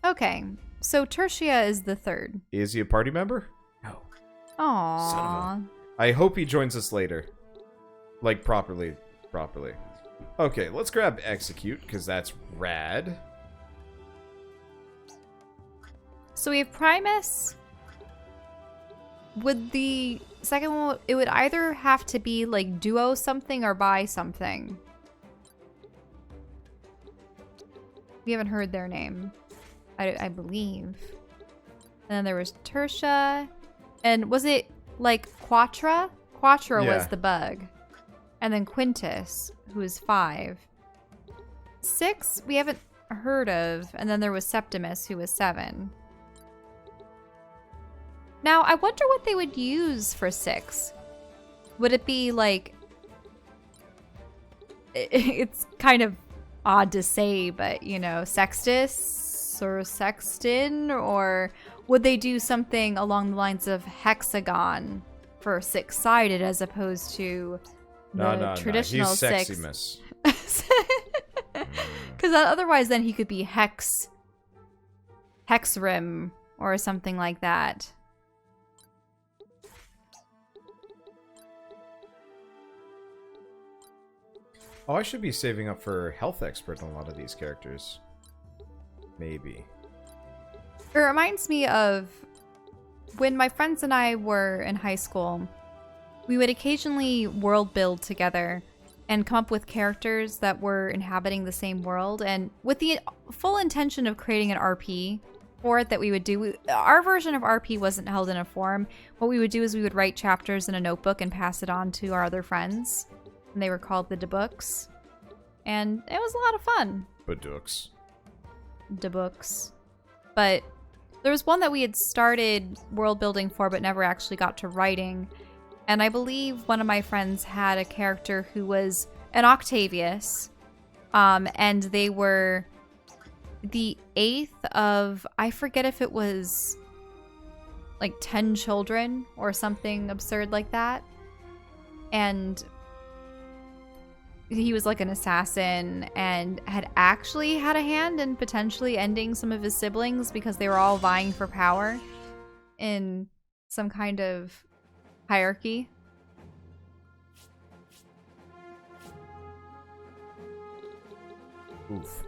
Okay, so Tertia is the third. Is he a party member? No. Aww. Son of a... I hope he joins us later. Like, properly. Okay, let's grab Execute, because that's rad. So we have Primus. Would the second one, it would either have to be like duo something or buy something. We haven't heard their name, I believe. And then there was Tertia. And was it like Quatra? Quatra was the bug. And then Quintus, who is 5. 6, we haven't heard of. And then there was Septimus, who was 7. Now, I wonder what they would use for 6. Would it be like... It's kind of odd to say, but, you know, Sextus or Sexton? Or would they do something along the lines of hexagon for 6-sided as opposed to the traditional He's 6? Seximus. Because otherwise then he could be Hexrim or something like that. Oh, I should be saving up for health expert on a lot of these characters. Maybe. It reminds me of when my friends and I were in high school. We would occasionally world build together and come up with characters that were inhabiting the same world, and with the full intention of creating an RP for it that we would do. Our version of RP wasn't held in a forum. What we would do is we would write chapters in a notebook and pass it on to our other friends. And they were called the Debooks. And it was a lot of fun. Badooks. Debooks. But there was one that we had started world building for but never actually got to writing. And I believe one of my friends had a character who was an Octavius. And they were the 8th of, I forget if it was like 10 children or something absurd like that. And he was like an assassin and had actually had a hand in potentially ending some of his siblings because they were all vying for power in some kind of hierarchy. Oof.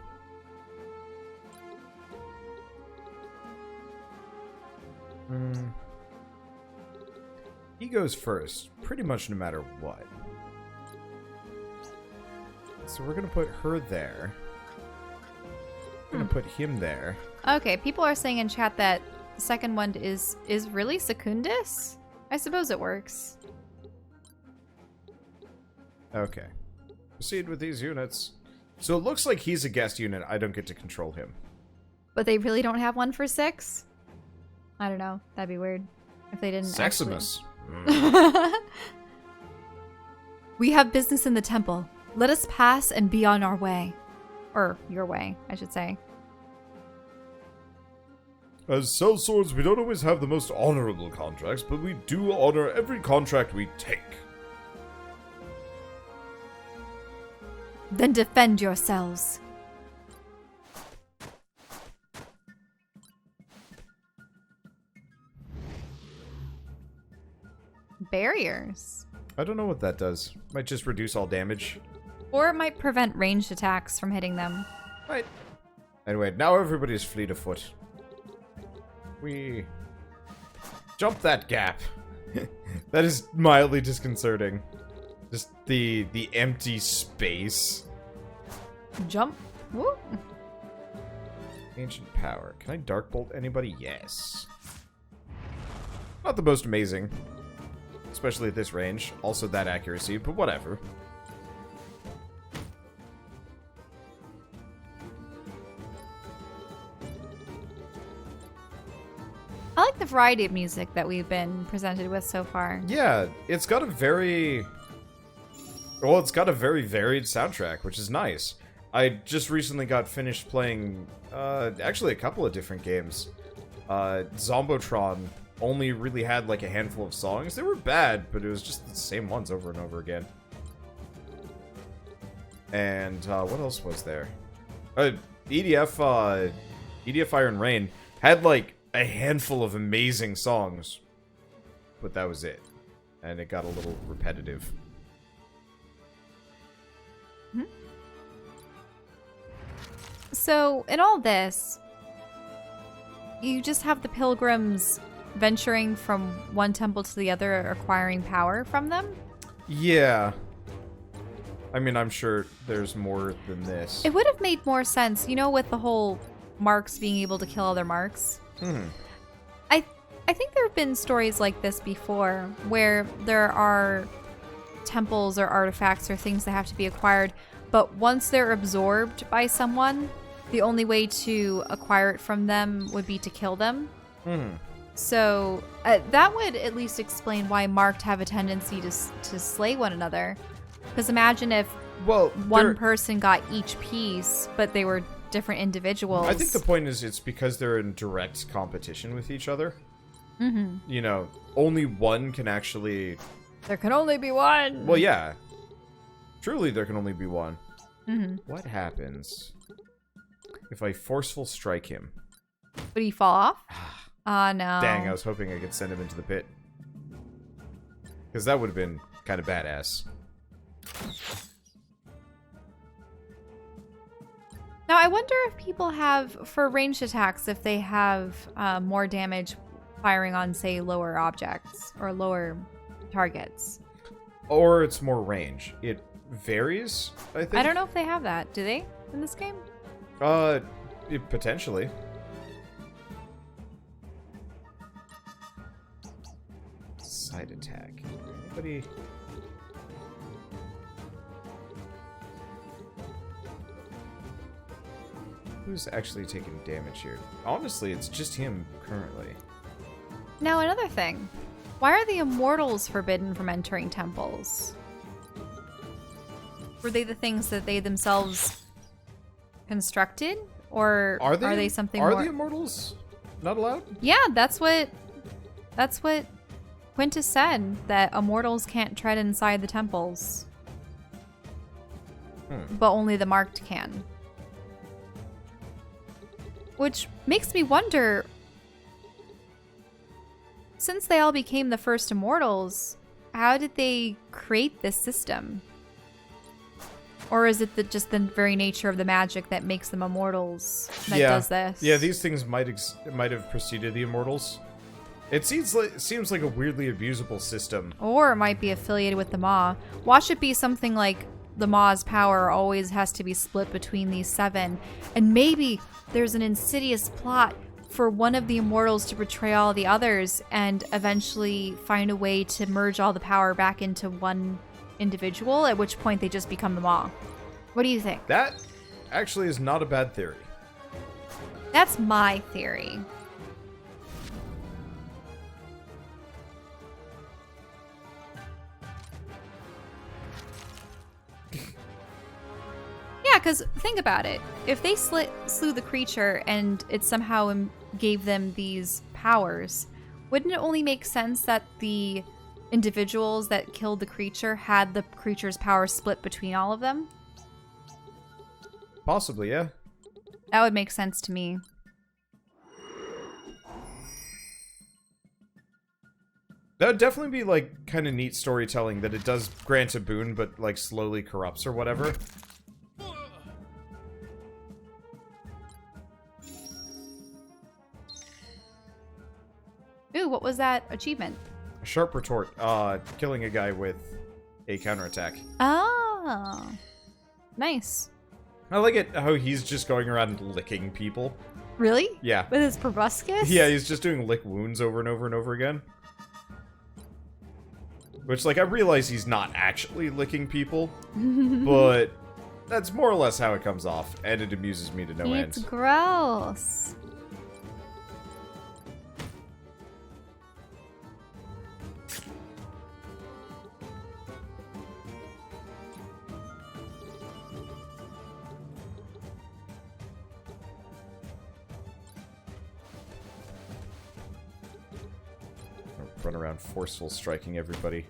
He goes first, pretty much no matter what. So we're gonna put her there. We're gonna put him there. Okay, people are saying in chat that the second one is really Secundus? I suppose it works. Okay. Proceed with these units. So it looks like he's a guest unit. I don't get to control him. But they really don't have one for 6? I don't know. That'd be weird if they didn't. Seximus. We have business in the temple. Let us pass and be on our way. Or your way, I should say. As sellswords, we don't always have the most honorable contracts, but we do honor every contract we take. Then defend yourselves. Barriers. I don't know what that does. Might just reduce all damage. Or it might prevent ranged attacks from hitting them. Right. Anyway, now everybody's fleet of foot. We jump that gap. That is mildly disconcerting. Just the empty space. Jump. Woo. Ancient power. Can I dark bolt anybody? Yes. Not the most amazing. Especially at this range. Also that accuracy, but whatever. I like the variety of music that we've been presented with so far. Yeah, it's got a very... Well, it's got a very varied soundtrack, which is nice. I just recently got finished playing, actually a couple of different games. Zombotron only really had like a handful of songs. They were bad, but it was just the same ones over and over again. And, what else was there? EDF, EDF Fire and Rain had, like, a handful of amazing songs. But that was it. And it got a little repetitive. So, in all this, you just have the pilgrims venturing from one temple to the other, acquiring power from them? Yeah. I mean, I'm sure there's more than this. It would have made more sense, you know, with the whole marks being able to kill other marks. I think there have been stories like this before, where there are temples or artifacts or things that have to be acquired, but once they're absorbed by someone, the only way to acquire it from them would be to kill them. So that would at least explain why marked have a tendency to slay one another. Because imagine if one person got each piece, but they were different individuals. I think the point is it's because they're in direct competition with each other. You know, only one can actually... There can only be one! Well, yeah. Truly, there can only be one. What happens if I forceful strike him? Would he fall off? Oh, no. Dang, I was hoping I could send him into the pit. Because that would have been kind of badass. Now, I wonder if people have, for ranged attacks, if they have more damage firing on, say, lower objects or lower targets. Or it's more range. It varies, I think. I don't know if they have that. Do they in this game? Potentially. Side attack. Anybody... Who's actually taking damage here? Honestly, it's just him currently. Now, another thing. Why are the immortals forbidden from entering temples? Were they the things that they themselves constructed? Or are they something more... Are the immortals not allowed? Yeah, that's what Quintus said, that immortals can't tread inside the temples. But only the marked can. Which makes me wonder, since they all became the first immortals, how did they create this system? Or is it just the very nature of the magic that makes them immortals that does this? Yeah, these things might have preceded the immortals. It seems like a weirdly abusable system. Or it might be affiliated with the Maw. Watch it be something like the Maw's power always has to be split between these 7. And maybe there's an insidious plot for one of the immortals to betray all the others and eventually find a way to merge all the power back into one individual, at which point they just become the Maw. What do you think? That actually is not a bad theory. That's my theory. Yeah, because think about it. If they slew the creature and it somehow gave them these powers, wouldn't it only make sense that the individuals that killed the creature had the creature's power split between all of them? Possibly, yeah. That would make sense to me. That would definitely be, like, kind of neat storytelling, that it does grant a boon, but, like, slowly corrupts or whatever. Ooh, what was that achievement? A sharp retort. Killing a guy with a counterattack. Oh. Nice. I like it how he's just going around licking people. Really? Yeah. With his proboscis? Yeah, he's just doing lick wounds over and over and over again. Which, like, I realize he's not actually licking people, but that's more or less how it comes off, and it amuses me to no end. It's gross. Run around forceful striking everybody.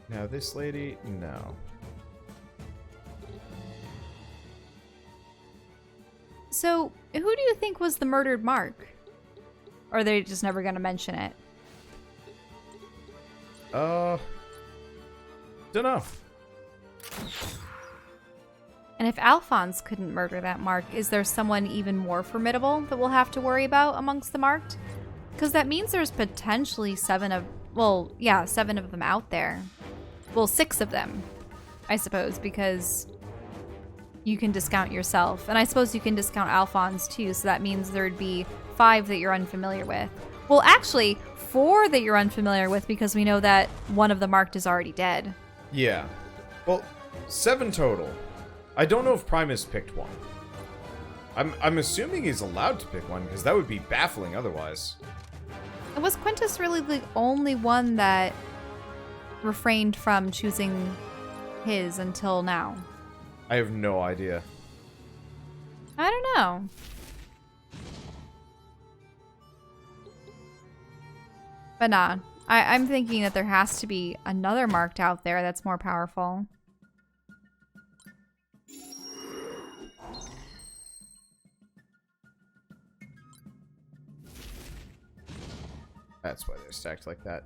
Now this lady, no. So, who do you think was the murdered Mark? Or are they just never going to mention it? Dunno. And if Alphonse couldn't murder that Mark, is there someone even more formidable that we'll have to worry about amongst the marked? Because that means there's potentially 7 of them out there. Well, 6 of them, I suppose, because you can discount yourself. And I suppose you can discount Alphonse too, so that means there'd be 5 that you're unfamiliar with. Well, actually, 4 that you're unfamiliar with, because we know that one of the marked is already dead. Yeah. Well, 7 total. I don't know if Primus picked one. I'm assuming he's allowed to pick one, because that would be baffling otherwise. And was Quintus really the only one that refrained from choosing his until now? I have no idea. I don't know. But nah, I'm thinking that there has to be another marked out there that's more powerful. That's why they're stacked like that.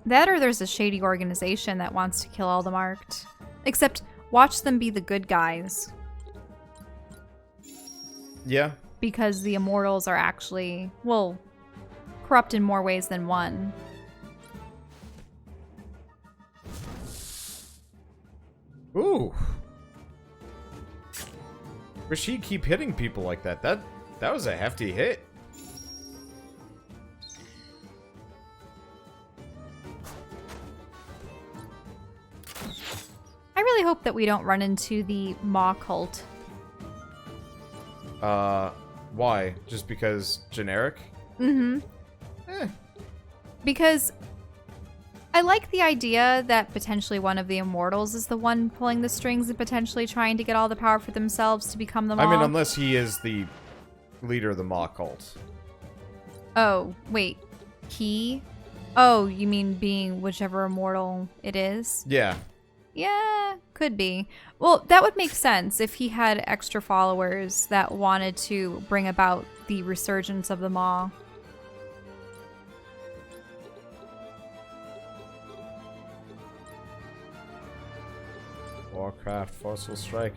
That or there's a shady organization that wants to kill all the marked. Except, watch them be the good guys. Yeah. Because the immortals are actually, well, corrupt in more ways than one. Ooh. Rashid keep hitting people like that. That was a hefty hit. I really hope that we don't run into the Maw cult. Why? Just because generic? Mm-hmm. Because I like the idea that potentially one of the immortals is the one pulling the strings and potentially trying to get all the power for themselves to become the Maw. I mean, unless he is the leader of the Maw cult. Oh, wait. He? Oh, you mean being whichever immortal it is? Yeah. Yeah, could be. Well, that would make sense if he had extra followers that wanted to bring about the resurgence of the Maw. Warcraft, Forceful Strike.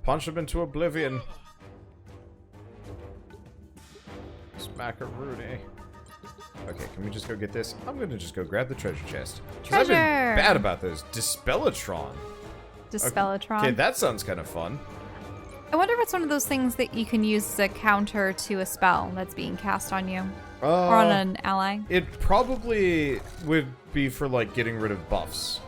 Punch him into oblivion. Smack a Rudy. Okay, can we just go get this? I'm gonna just go grab the treasure chest. 'Cause I've been bad about those. Dispellatron. Dispellatron. Okay, that sounds kind of fun. I wonder if it's one of those things that you can use as a counter to a spell that's being cast on you. Or on an ally. It probably would be for, like, getting rid of buffs.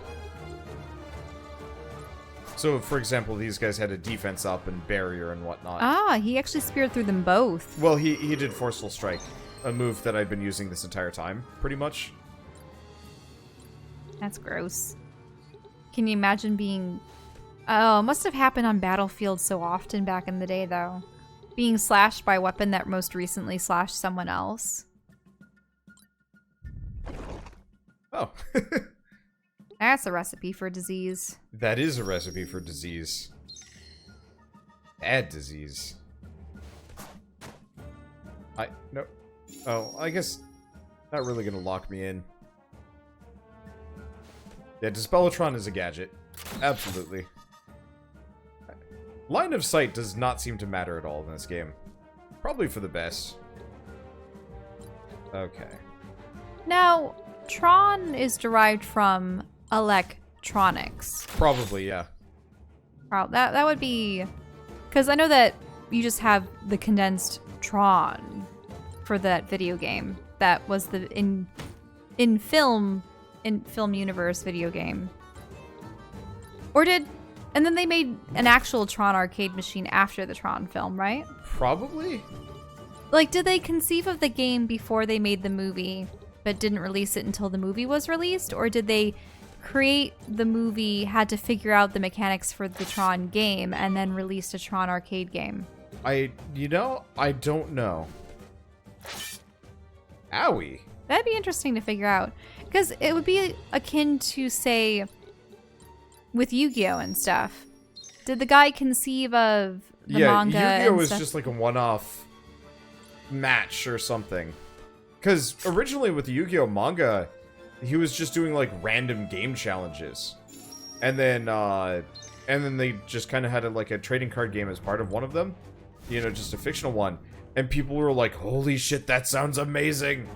So, for example, these guys had a defense up and barrier and whatnot. Ah, he actually speared through them both. Well, he did Forceful Strike. A move that I've been using this entire time, pretty much. That's gross. Can you imagine being... Oh, it must have happened on Battlefield so often back in the day, though. Being slashed by a weapon that most recently slashed someone else. Oh. That's a recipe for disease. That is a recipe for disease. Add disease. No. Oh, I guess not really gonna lock me in. Yeah, Dispellatron is a gadget. Absolutely. Line of sight does not seem to matter at all in this game. Probably for the best. Okay. Now, Tron is derived from electronics. Probably, yeah. Wow, that would be... Because I know that you just have the condensed Tron for that video game. That was the in film universe video game. Or did... And then they made an actual Tron arcade machine after the Tron film, right? Probably? Like, did they conceive of the game before they made the movie, but didn't release it until the movie was released? Or did they create the movie, had to figure out the mechanics for the Tron game, and then released a Tron arcade game? I don't know. Owie. That'd be interesting to figure out. Because it would be akin to, say, with Yu-Gi-Oh! And stuff. Did the guy conceive of the manga? Yeah, Yu-Gi-Oh! Was stuff? just like a one-off match or something. Because originally with the Yu-Gi-Oh! Manga, he was just doing like random game challenges. And then they just kind of had like a trading card game as part of one of them. You know, just a fictional one. And people were like, holy shit, that sounds amazing.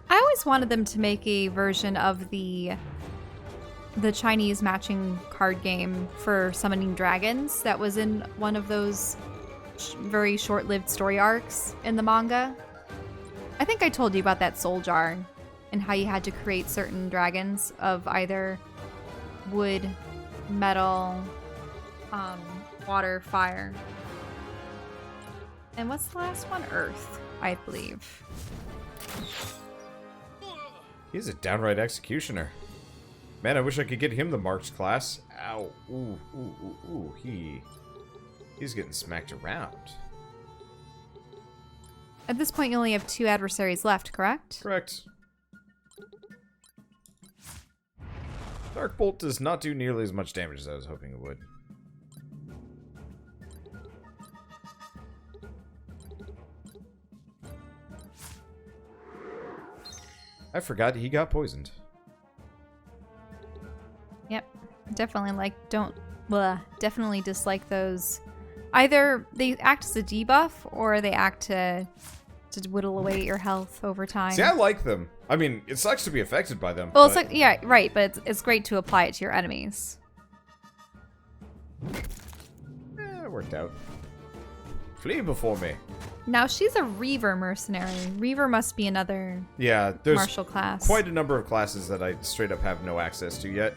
I always wanted them to make a version of the Chinese matching card game for summoning dragons that was in one of those very short-lived story arcs in the manga. I think I told you about that soul jar and how you had to create certain dragons of either wood, metal, water, fire. And what's the last one? Earth, I believe. He's a downright executioner. Man, I wish I could get him the marked class. Ow. Ooh, ooh, ooh, ooh. He's getting smacked around. At this point, you only have 2 adversaries left, correct? Correct. Dark Bolt does not do nearly as much damage as I was hoping it would. I forgot he got poisoned. Yep. Definitely definitely dislike those. Either they act as a debuff or they act to whittle away your health over time. See, I like them. I mean, it sucks to be affected by them. Well, it's like, yeah, right, but it's great to apply it to your enemies. It worked out. Flee before me. Now, she's a Reaver mercenary. Reaver must be another there's martial class. Quite a number of classes that I straight up have no access to yet.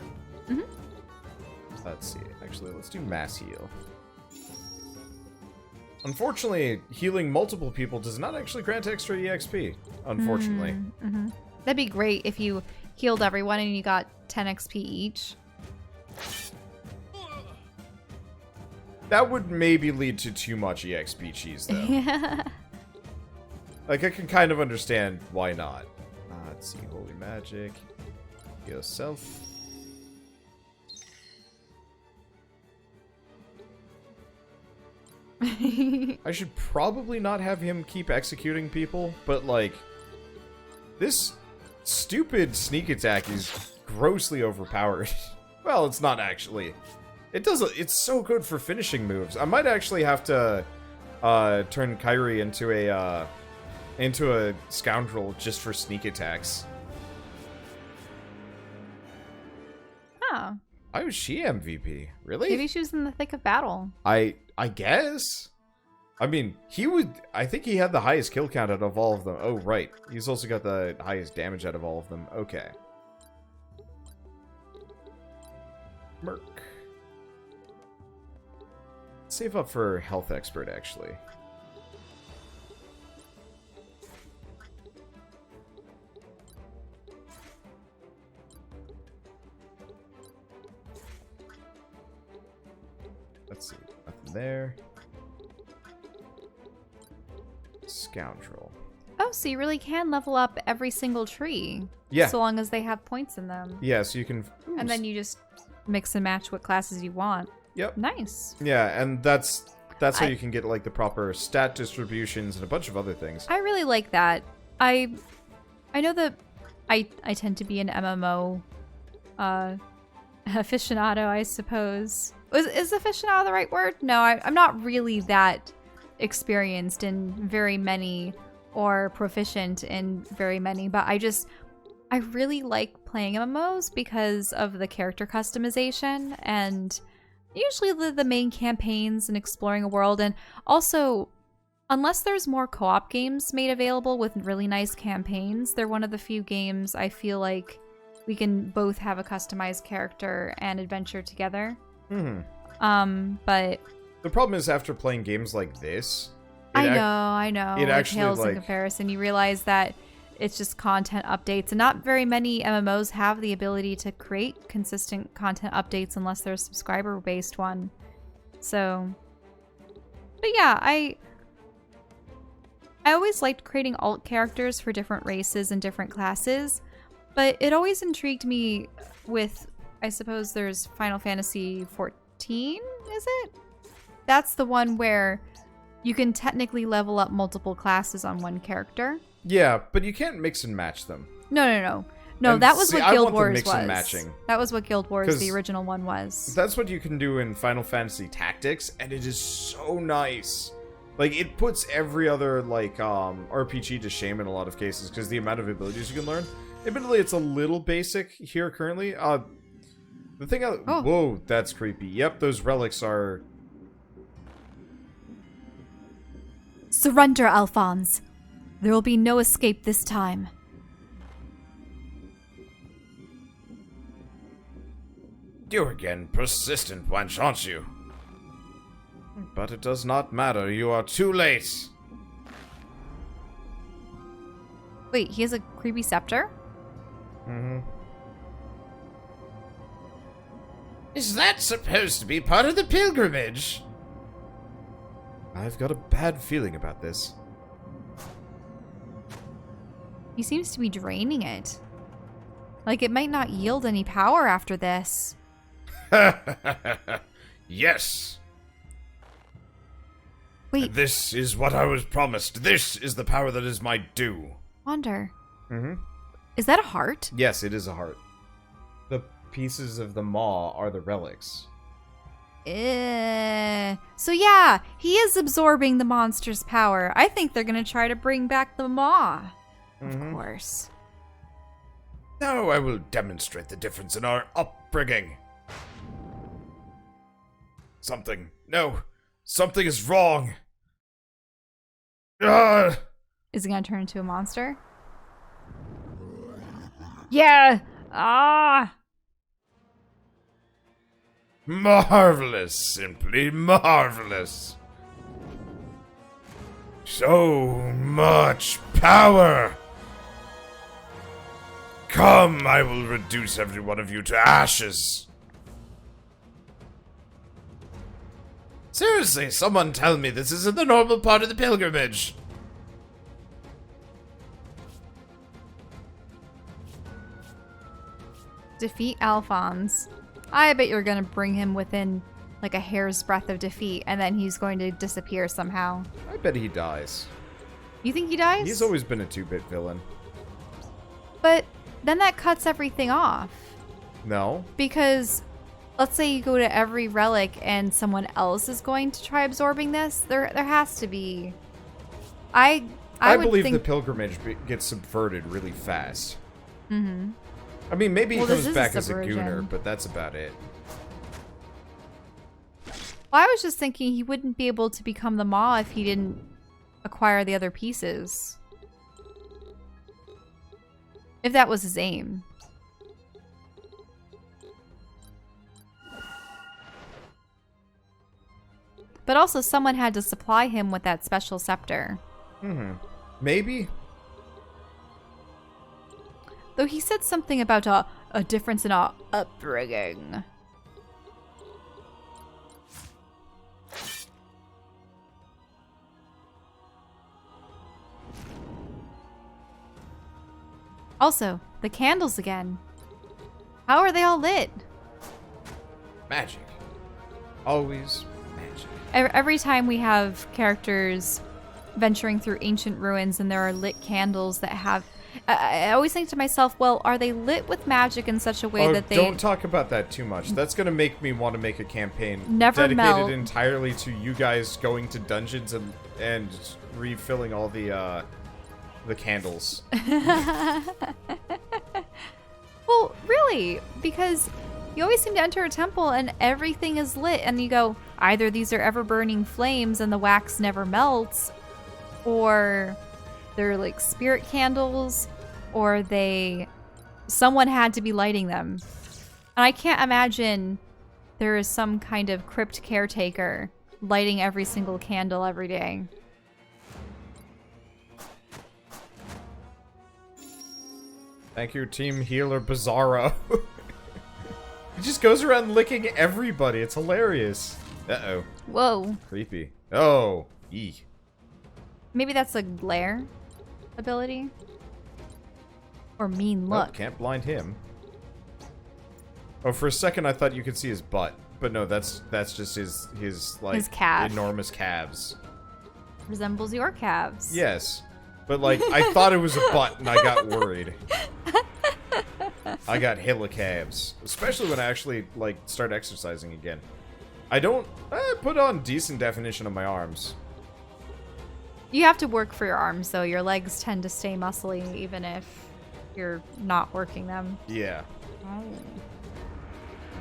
Mm-hmm. Let's see. Actually, let's do mass heal. Unfortunately, healing multiple people does not actually grant extra EXP. Unfortunately. Mm-hmm. That'd be great if you healed everyone and you got 10 XP each. That would maybe lead to too much EXP cheese, though. Yeah. Like, I can kind of understand why not. Let's see. Holy Magic. Heal self. I should probably not have him keep executing people, but, like, this stupid sneak attack is grossly overpowered. Well, it's not actually. It's so good for finishing moves. I might actually have to turn Kyrie into a scoundrel just for sneak attacks. Oh. Why was she MVP? Really? Maybe she was in the thick of battle. I guess. I mean, I think he had the highest kill count out of all of them. Oh, right. He's also got the highest damage out of all of them. Okay. Merc. Save up for health expert, actually. Let's see. Nothing there. Scoundrel. Oh, so you really can level up every single tree. Yeah. So long as they have points in them. Yeah, so you can... Ooh, and then you just mix and match what classes you want. Yep. Nice. Yeah, and that's how you can get, like, the proper stat distributions and a bunch of other things. I really like that. I know that I tend to be an MMO aficionado, I suppose. Is aficionado the right word? No, I'm not really that experienced in very many or proficient in very many, but I really like playing MMOs because of the character customization and usually the main campaigns and exploring a world. And also, unless there's more co-op games made available with really nice campaigns, they're one of the few games I feel like we can both have a customized character and adventure together. Mm-hmm. But the problem is after playing games like this, I know. It actually, pales in like, comparison. You realize that it's just content updates, and not very many MMOs have the ability to create consistent content updates unless they're a subscriber-based one. So, but yeah, I always liked creating alt characters for different races and different classes, but it always intrigued me with, I suppose there's Final Fantasy 14, is it? That's the one where you can technically level up multiple classes on one character. Yeah, but you can't mix and match them. No, And that was see, what I Guild want the Wars mix was. and matching. That was what Guild Wars, 'Cause the original one, was. That's what you can do in Final Fantasy Tactics, and it is so nice. Like, it puts every other, like, RPG to shame in a lot of cases, because the amount of abilities you can learn. Admittedly, it's a little basic here currently. The thing Whoa, that's creepy. Yep, those relics are... Surrender, Alphonse. There will be no escape this time. You again, persistent wench, aren't you? But it does not matter, you are too late. Wait, he has a creepy scepter? Mm-hmm. Is that supposed to be part of the pilgrimage? I've got a bad feeling about this. He seems to be draining it. Like, it might not yield any power after this. Yes! Wait. This is what I was promised. This is the power that is my due. Wander. Mm-hmm. Is that a heart? Yes, it is a heart. The pieces of the maw are the relics. So yeah, he is absorbing the monster's power. I think they're gonna try to bring back the maw. Mm-hmm. Of course. Now I will demonstrate the difference in our upbringing. Something is wrong. Is he gonna turn into a monster? Yeah! Marvelous, simply marvelous. So much power. Come, I will reduce every one of you to ashes. Seriously, someone tell me this isn't the normal part of the pilgrimage. Defeat Alphonse. I bet you're gonna bring him within like a hair's breadth of defeat, and then he's going to disappear somehow. I bet he dies. You think he dies? He's always been a 2-bit villain. But then that cuts everything off. No. Because let's say you go to every relic and someone else is going to try absorbing this. There has to be. I would believe think the pilgrimage gets subverted really fast. Mm-hmm. I mean, maybe he comes back as a subversion. gooner, but that's about it. Well, I was just thinking he wouldn't be able to become the Maw if he didn't acquire the other pieces. If that was his aim. But also someone had to supply him with that special scepter. Mm-hmm. Maybe? Though he said something about a difference in our upbringing. Also, the candles again. How are they all lit? Magic. Always magic. Every time we have characters venturing through ancient ruins and there are lit candles that have... I always think to myself, well, are they lit with magic in such a way that they... Don't talk about that too much. That's going to make me want to make a campaign Never dedicated melt. entirely to you guys going to dungeons and refilling all the candles. Well, really, because you always seem to enter a temple and everything is lit and you go, either these are ever-burning flames and the wax never melts, or they're like spirit candles, or someone had to be lighting them. And I can't imagine there is some kind of crypt caretaker lighting every single candle every day. Thank you, Team Healer Bizarro. He just goes around licking everybody. It's hilarious. Uh-oh. Whoa. Creepy. Oh. Eek. Maybe that's a glare ability. Or mean look. Nope, can't blind him. Oh, for a second I thought you could see his butt. But no, that's just his like his calf. enormous calves. Resembles your calves. Yes. But like I thought it was a butt and I got worried. I got hella calves. Especially when I actually like start exercising again. I put on decent definition on my arms. You have to work for your arms though. Your legs tend to stay muscly even if you're not working them. Yeah. Oh.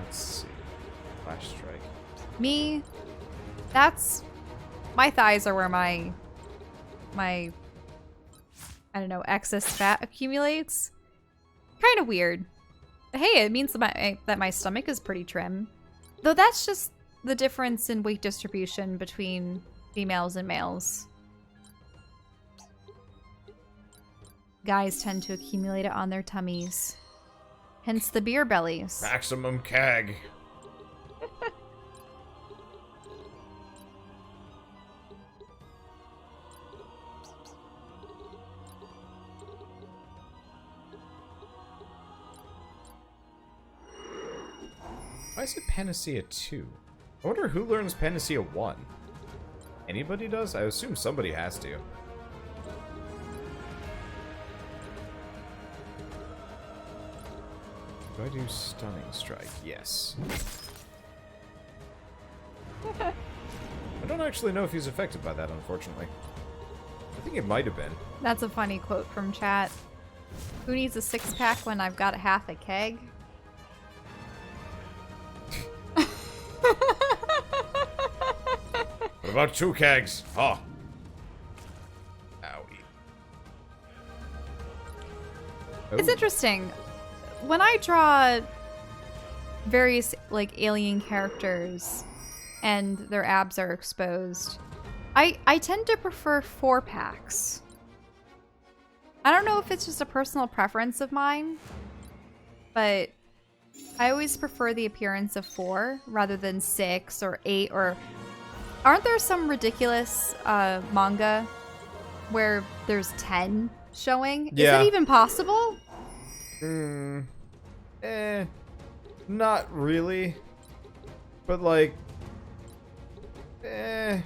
Let's see. Flash strike. Me, my thighs are where my I don't know, excess fat accumulates. Kind of weird. But hey, it means that my stomach is pretty trim. Though that's just the difference in weight distribution between females and males. Guys tend to accumulate it on their tummies. Hence the beer bellies. Maximum keg. Why is it Panacea 2? I wonder who learns Panacea 1. Anybody does? I assume somebody has to. Do I do Stunning Strike? Yes. I don't actually know if he's affected by that, unfortunately. I think it might have been. That's a funny quote from chat. Who needs a six-pack when I've got half a keg? What about 2 kegs? Oh. Owie. It's interesting. When I draw various like alien characters and their abs are exposed, I tend to prefer 4-packs. I don't know if it's just a personal preference of mine, but I always prefer the appearance of 4 rather than 6 or 8 or... Aren't there some ridiculous manga where there's 10 showing? Yeah. Is it even possible? Not really. But like, I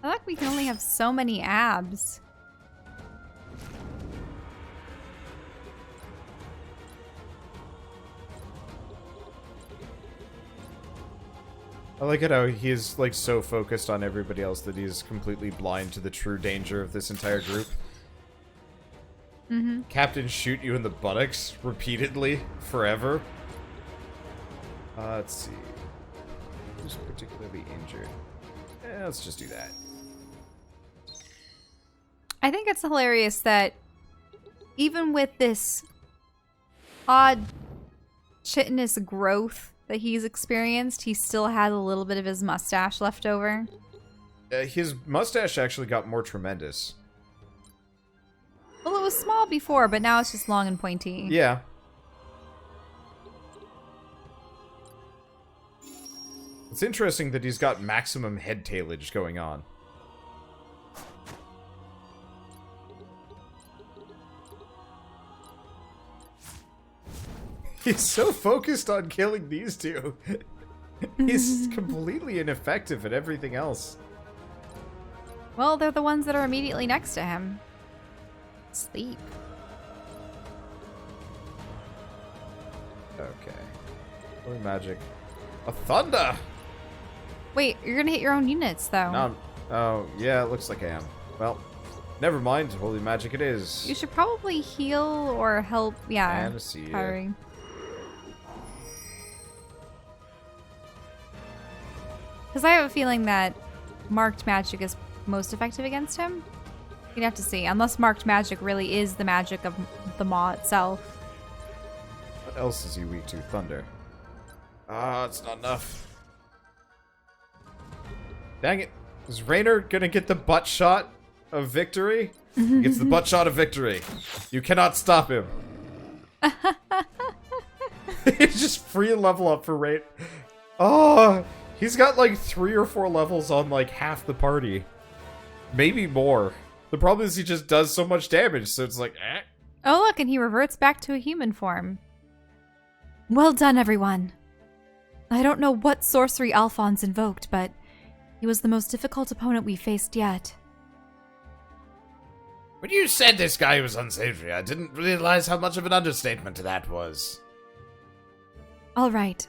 feel like we can only have so many abs. I like it how he's like so focused on everybody else that he's completely blind to the true danger of this entire group. Mm-hmm. Captain shoot you in the buttocks repeatedly, forever. Let's see. Who's particularly injured? Let's just do that. I think it's hilarious that even with this odd chitinous growth that he's experienced, he still has a little bit of his mustache left over. His mustache actually got more tremendous. Well, it was small before, but now it's just long and pointy. Yeah. It's interesting that he's got maximum head tailage going on. He's so focused on killing these two. He's completely ineffective at everything else. Well, they're the ones that are immediately next to him. Sleep. Okay. Holy magic. A thunder! Wait, you're gonna hit your own units, though. No, oh, yeah, it looks like I am. Well, never mind. Holy magic it is. You should probably heal or help. Yeah. Panacea. Kyrie. Because I have a feeling that marked magic is most effective against him. You'd have to see. Unless marked magic really is the magic of the maw itself. What else is he weak to? Thunder. Ah, it's not enough. Dang it. Is Raynor gonna get the butt shot of victory? He gets the butt shot of victory. You cannot stop him. Just free level up for Rain. Oh, he's got like 3 or 4 levels on like half the party. Maybe more. The problem is he just does so much damage, so it's like, eh. Oh, look, and he reverts back to a human form. Well done, everyone. I don't know what sorcery Alphonse invoked, but he was the most difficult opponent we faced yet. When you said this guy was unsavory, I didn't realize how much of an understatement that was. All right.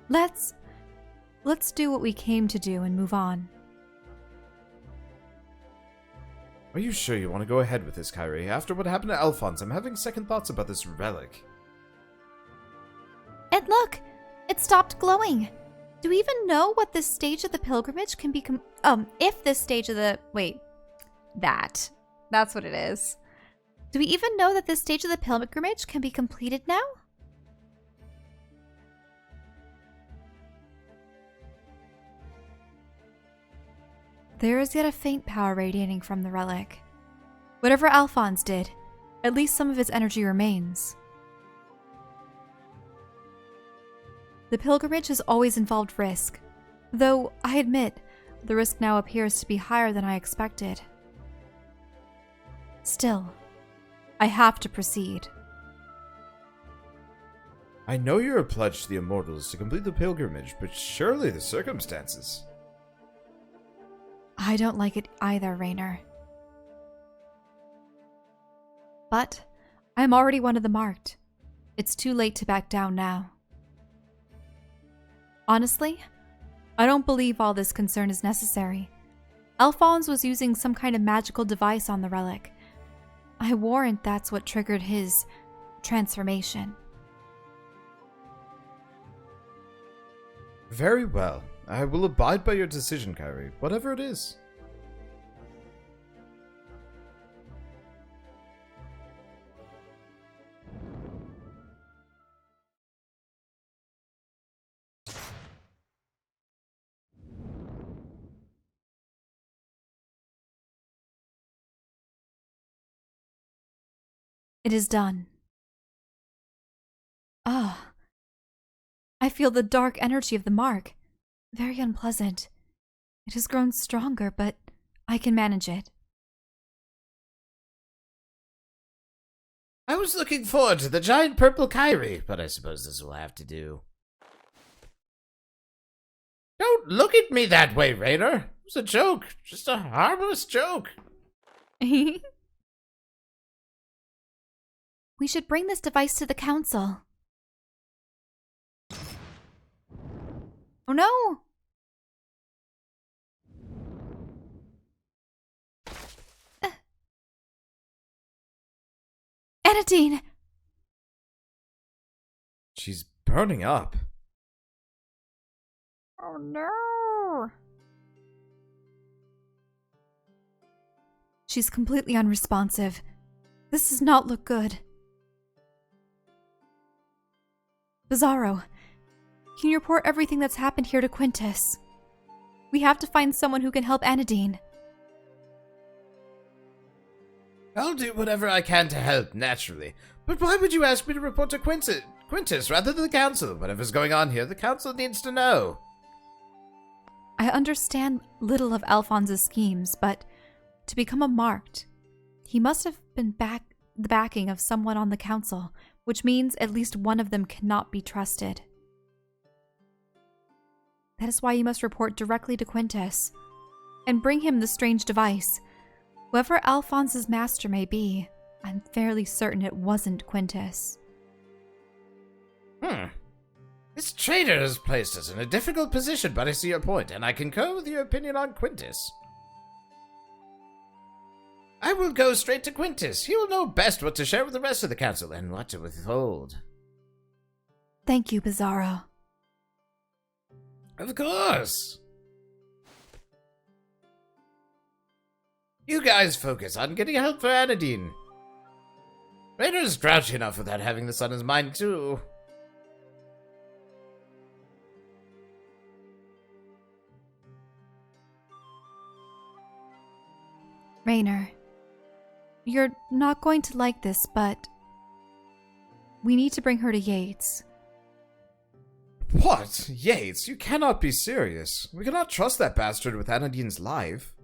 Let's do what we came to do and move on. Are you sure you want to go ahead with this, Kyrie? After what happened to Alphonse, I'm having second thoughts about this relic. And look! It stopped glowing! Do we even know what this stage of the pilgrimage can be if this stage of the... Wait. That's what it is. Do we even know that this stage of the pilgrimage can be completed now? There is yet a faint power radiating from the relic. Whatever Alphonse did, at least some of its energy remains. The pilgrimage has always involved risk, though I admit the risk now appears to be higher than I expected. Still, I have to proceed. I know you're pledged to the Immortals to complete the pilgrimage, but surely the circumstances... I don't like it either, Raynor. But I'm already one of the marked. It's too late to back down now. Honestly, I don't believe all this concern is necessary. Alphonse was using some kind of magical device on the relic. I warrant that's what triggered his transformation. Very well. I will abide by your decision, Kyrie, whatever it is. It is done. Ah. I feel the dark energy of the mark. Very unpleasant. It has grown stronger, but I can manage it. I was looking forward to the giant purple Kyrie, but I suppose this will have to do. Don't look at me that way, Raynor. It was a joke. Just a harmless joke. We should bring this device to the council. Oh no! Anadine! She's burning up. Oh no! She's completely unresponsive. This does not look good. Bizarro, can you report everything that's happened here to Quintus? We have to find someone who can help Anadine. I'll do whatever I can to help, naturally. But why would you ask me to report to Quintus rather than the council? Whatever's going on here, the council needs to know. I understand little of Alphonse's schemes, but to become a marked, he must have been the backing of someone on the council, which means at least one of them cannot be trusted. That is why you must report directly to Quintus, and bring him the strange device. Whoever Alphonse's master may be, I'm fairly certain it wasn't Quintus. This traitor has placed us in a difficult position, but I see your point, and I concur with your opinion on Quintus. I will go straight to Quintus. He will know best what to share with the rest of the council, and what to withhold. Thank you, Bizarro. Of course. You guys focus on getting help for Anadine. Rainer's grouchy enough without having this on his mind, too. Raynor, you're not going to like this, but we need to bring her to Yates. What? Yates, you cannot be serious. We cannot trust that bastard with Anadine's life.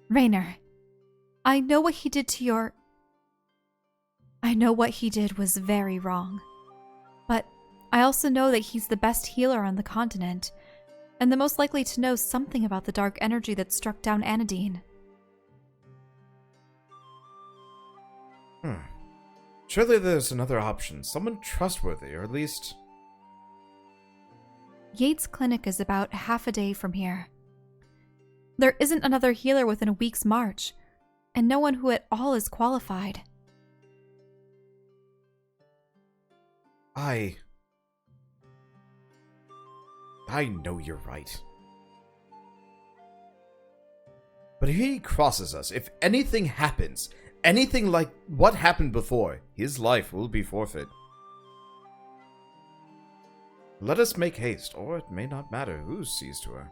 Raynor, I know what he did to your... I know what he did was very wrong. But I also know that he's the best healer on the continent, and the most likely to know something about the dark energy that struck down Anadine. Surely there's another option. Someone trustworthy, or at least... Yates' clinic is about half a day from here. There isn't another healer within a week's march, and no one who at all is qualified. I know you're right. But if he crosses us, if anything happens, anything like what happened before, his life will be forfeit. Let us make haste, or it may not matter who sees to her.